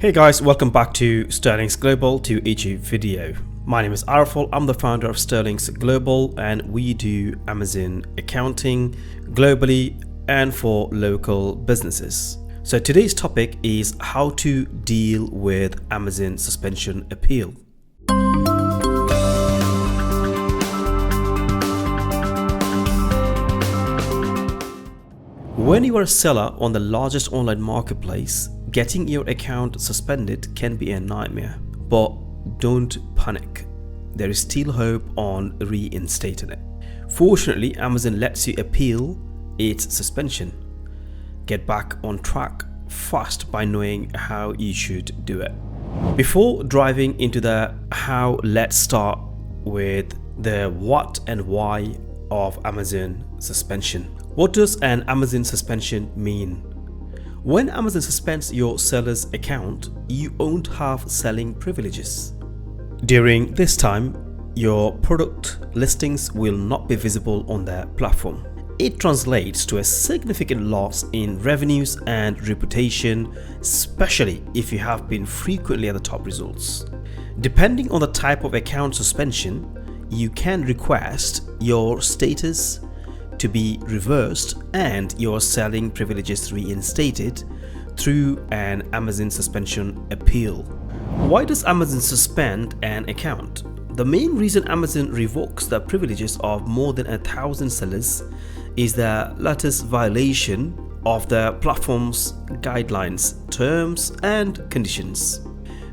Hey guys, welcome back to Sterlinx Global to each video. My name is Araful, I'm the founder of Sterlinx Global and we do Amazon accounting globally and for local businesses. So today's topic is how to deal with Amazon suspension appeal. When you are a seller on the largest online marketplace, getting your account suspended can be a nightmare, but don't panic. There is still hope on reinstating it. Fortunately, Amazon lets you appeal its suspension. Get back on track fast by knowing how you should do it. Before diving into the how, let's start with the what and why of Amazon suspension. What does an Amazon suspension mean? When Amazon suspends your seller's account, you won't have selling privileges. During this time, your product listings will not be visible on their platform. It translates to a significant loss in revenues and reputation, especially if you have been frequently at the top results. Depending on the type of account suspension, you can request your status to be reversed and your selling privileges reinstated through an Amazon suspension appeal. Why does Amazon suspend an account? The main reason Amazon revokes the privileges of more than 1,000 sellers is the latest violation of the platform's guidelines, terms and conditions.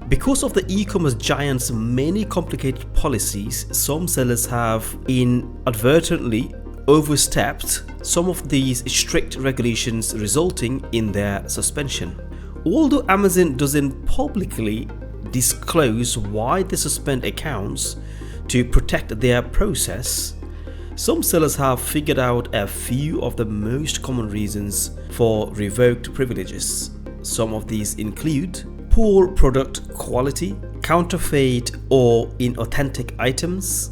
Because of the e-commerce giant's many complicated policies, some sellers have inadvertently overstepped some of these strict regulations, resulting in their suspension. Although Amazon doesn't publicly disclose why they suspend accounts to protect their process, some sellers have figured out a few of the most common reasons for revoked privileges. Some of these include poor product quality, counterfeit or inauthentic items,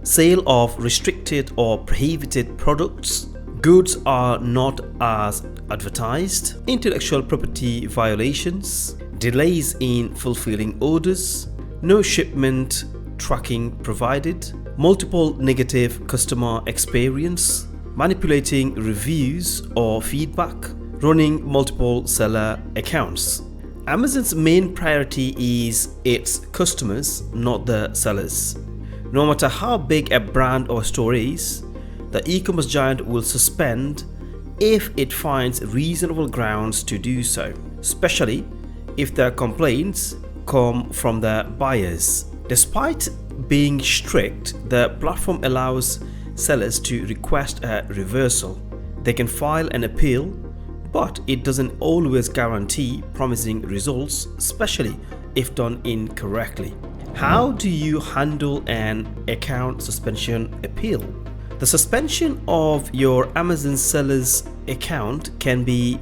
sale of restricted or prohibited products, goods are not as advertised, intellectual property violations, delays in fulfilling orders, no shipment tracking provided, multiple negative customer experience, manipulating reviews or feedback, running multiple seller accounts. Amazon's main priority is its customers, not the sellers. No matter how big a brand or store is, the e-commerce giant will suspend if it finds reasonable grounds to do so, especially if the complaints come from the buyers. Despite being strict, the platform allows sellers to request a reversal. They can file an appeal, but it doesn't always guarantee promising results, especially if done incorrectly. How do you handle an account suspension appeal? The suspension of your Amazon seller's account can be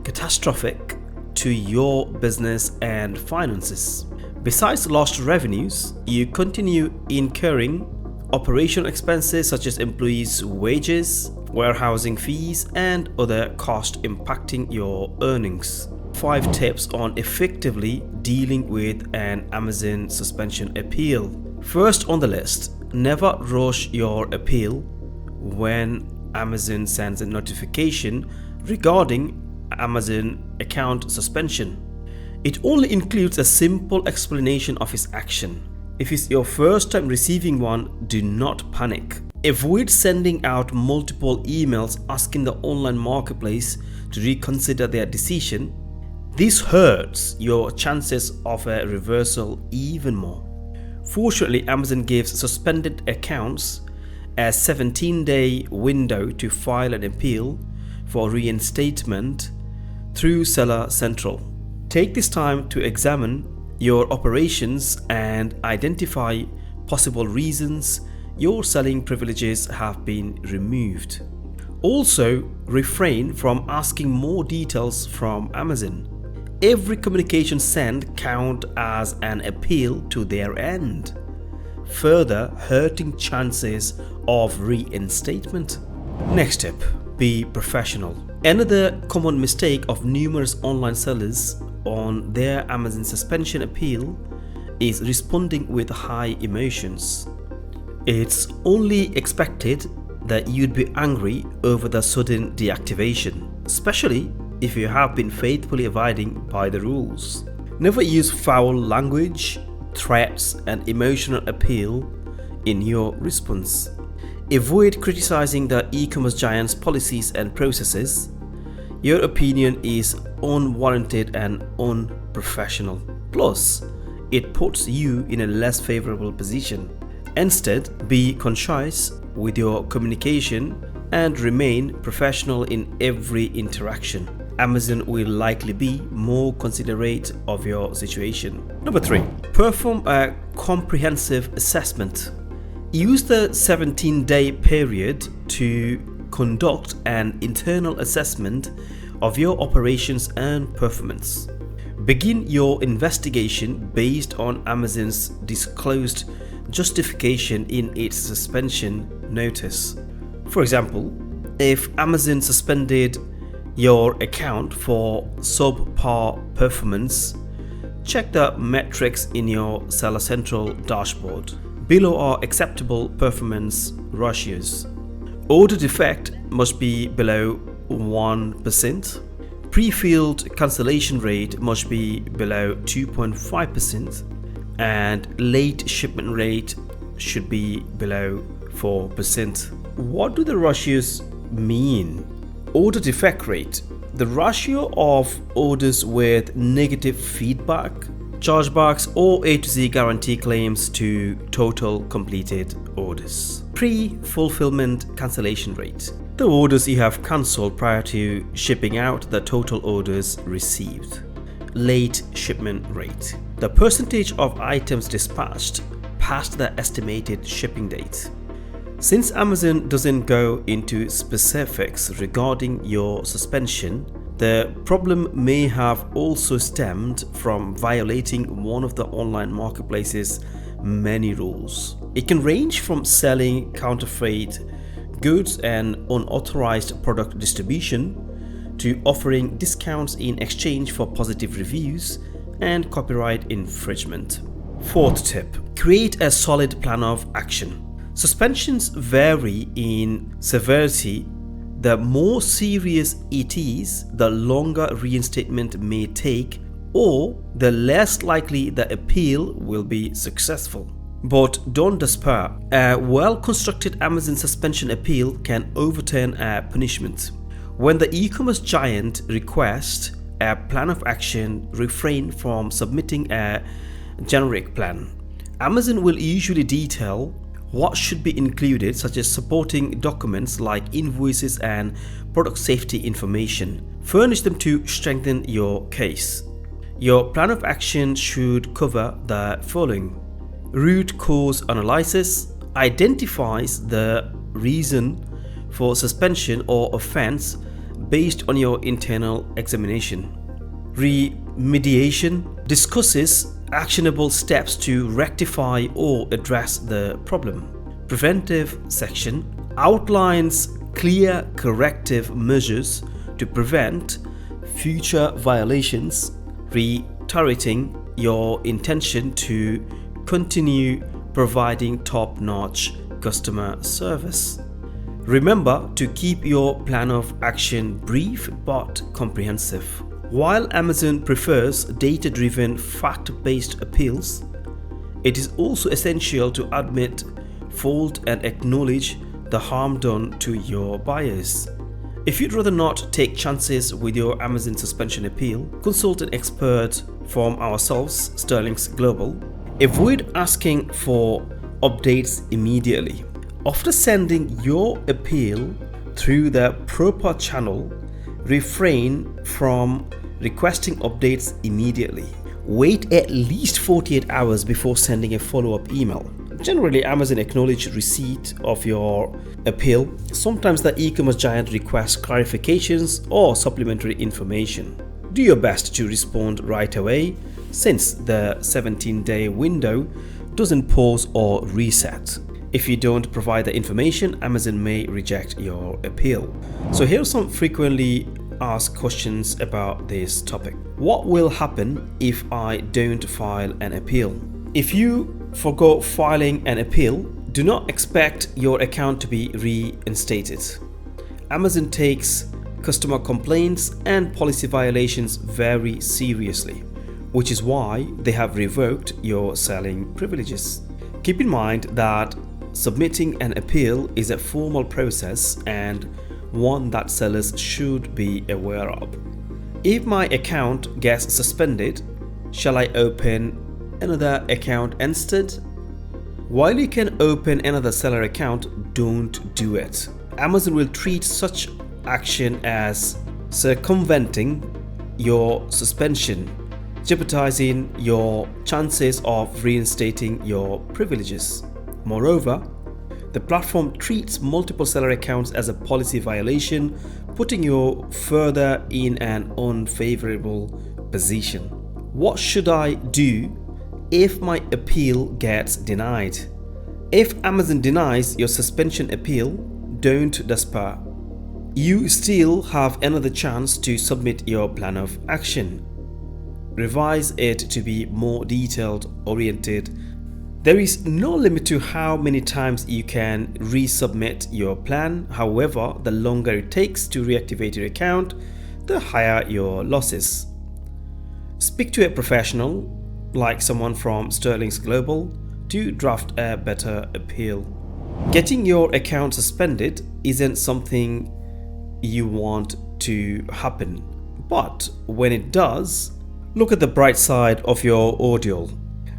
catastrophic to your business and finances. Besides lost revenues, you continue incurring operational expenses such as employees' wages, warehousing fees, and other costs impacting your earnings. 5 tips on effectively dealing with an Amazon suspension appeal. First on the list, never rush your appeal when Amazon sends a notification regarding Amazon account suspension. It only includes a simple explanation of its action. If it's your first time receiving one, do not panic. Avoid sending out multiple emails asking the online marketplace to reconsider their decision. This hurts your chances of a reversal even more. Fortunately, Amazon gives suspended accounts a 17-day window to file an appeal for reinstatement through Seller Central. Take this time to examine your operations and identify possible reasons your selling privileges have been removed. Also, refrain from asking more details from Amazon. Every communication sent counts as an appeal to their end, further hurting chances of reinstatement. Next tip. Be professional. Another common mistake of numerous online sellers on their Amazon suspension appeal is responding with high emotions. It's only expected that you'd be angry over the sudden deactivation, especially if you have been faithfully abiding by the rules. Never use foul language, threats, and emotional appeal in your response. Avoid criticizing the e-commerce giant's policies and processes. Your opinion is unwarranted and unprofessional. Plus, it puts you in a less favorable position. Instead, be concise with your communication and remain professional in every interaction. Amazon will likely be more considerate of your situation. Number 3. Perform a comprehensive assessment. Use the 17-day period to conduct an internal assessment of your operations and performance. Begin your investigation based on Amazon's disclosed justification in its suspension notice. For example, if Amazon suspended your account for subpar performance, check the metrics in your Seller Central dashboard. Below are acceptable performance ratios. Order defect must be below 1%. Pre-filled cancellation rate must be below 2.5%. And late shipment rate should be below 4%. What do the ratios mean? Order defect rate. The ratio of orders with negative feedback, chargebacks, or A to Z guarantee claims to total completed orders. Pre-fulfillment cancellation rate. The orders you have cancelled prior to shipping out the total orders received. Late shipment rate. The percentage of items dispatched past the estimated shipping date. Since Amazon doesn't go into specifics regarding your suspension, the problem may have also stemmed from violating one of the online marketplace's many rules. It can range from selling counterfeit goods and unauthorized product distribution to offering discounts in exchange for positive reviews and copyright infringement. Fourth tip: create a solid plan of action. Suspensions vary in severity. The more serious it is, the longer reinstatement may take, or the less likely the appeal will be successful. But don't despair. A well-constructed Amazon suspension appeal can overturn a punishment. When the e-commerce giant requests a plan of action, refrain from submitting a generic plan. Amazon will usually detail what should be included, such as supporting documents like invoices and product safety information. Furnish them to strengthen your case. Your plan of action should cover the following: root cause analysis, identifies the reason for suspension or offense based on your internal examination. Remediation, discusses actionable steps to rectify or address the problem. Preventive section, outlines clear corrective measures to prevent future violations, reiterating your intention to continue providing top-notch customer service. Remember to keep your plan of action brief but comprehensive. While Amazon prefers data-driven, fact-based appeals, it is also essential to admit fault and acknowledge the harm done to your buyers. If you'd rather not take chances with your Amazon suspension appeal, consult an expert from ourselves, Sterlinx Global. Avoid asking for updates immediately. After sending your appeal through the proper channel, refrain from requesting updates immediately. Wait at least 48 hours before sending a follow-up email. Generally, Amazon acknowledges receipt of your appeal. Sometimes the e-commerce giant requests clarifications or supplementary information. Do your best to respond right away, since the 17-day window doesn't pause or reset. If you don't provide the information, Amazon may reject your appeal. So here are some frequently asked questions about this topic. What will happen if I don't file an appeal? If you forgo filing an appeal, do not expect your account to be reinstated. Amazon takes customer complaints and policy violations very seriously, which is why they have revoked your selling privileges. Keep in mind that submitting an appeal is a formal process and one that sellers should be aware of. If my account gets suspended, shall I open another account instead? While you can open another seller account, don't do it. Amazon will treat such action as circumventing your suspension, jeopardizing your chances of reinstating your privileges. Moreover, the platform treats multiple seller accounts as a policy violation, putting you further in an unfavorable position. What should I do if my appeal gets denied? If Amazon denies your suspension appeal, don't despair. You still have another chance to submit your plan of action. Revise it to be more detailed oriented. There is no limit to how many times you can resubmit your plan. However, the longer it takes to reactivate your account, the higher your losses. Speak to a professional, like someone from Sterlinx Global, to draft a better appeal. Getting your account suspended isn't something you want to happen, but when it does, look at the bright side of your ordeal.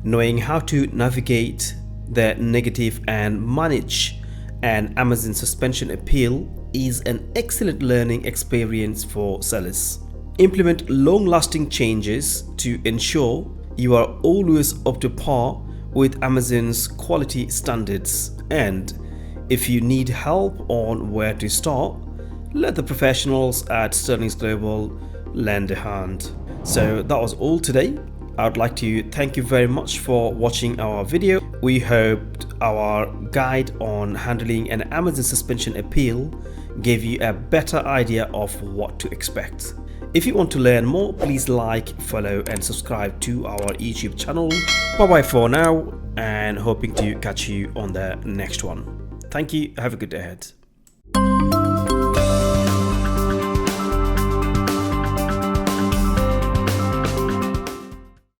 Knowing how to navigate the negative and manage an Amazon suspension appeal is an excellent learning experience for sellers. Implement long-lasting changes to ensure you are always up to par with Amazon's quality standards, and if you need help on where to start, let the professionals at Sterlinx Global lend a hand. So that was all today. I would like to thank you very much for watching our video. We hoped our guide on handling an Amazon suspension appeal gave you a better idea of what to expect. If you want to learn more, please like, follow and subscribe to our YouTube channel. Bye bye for now, and hoping to catch you on the next one. Thank you. Have a good day ahead.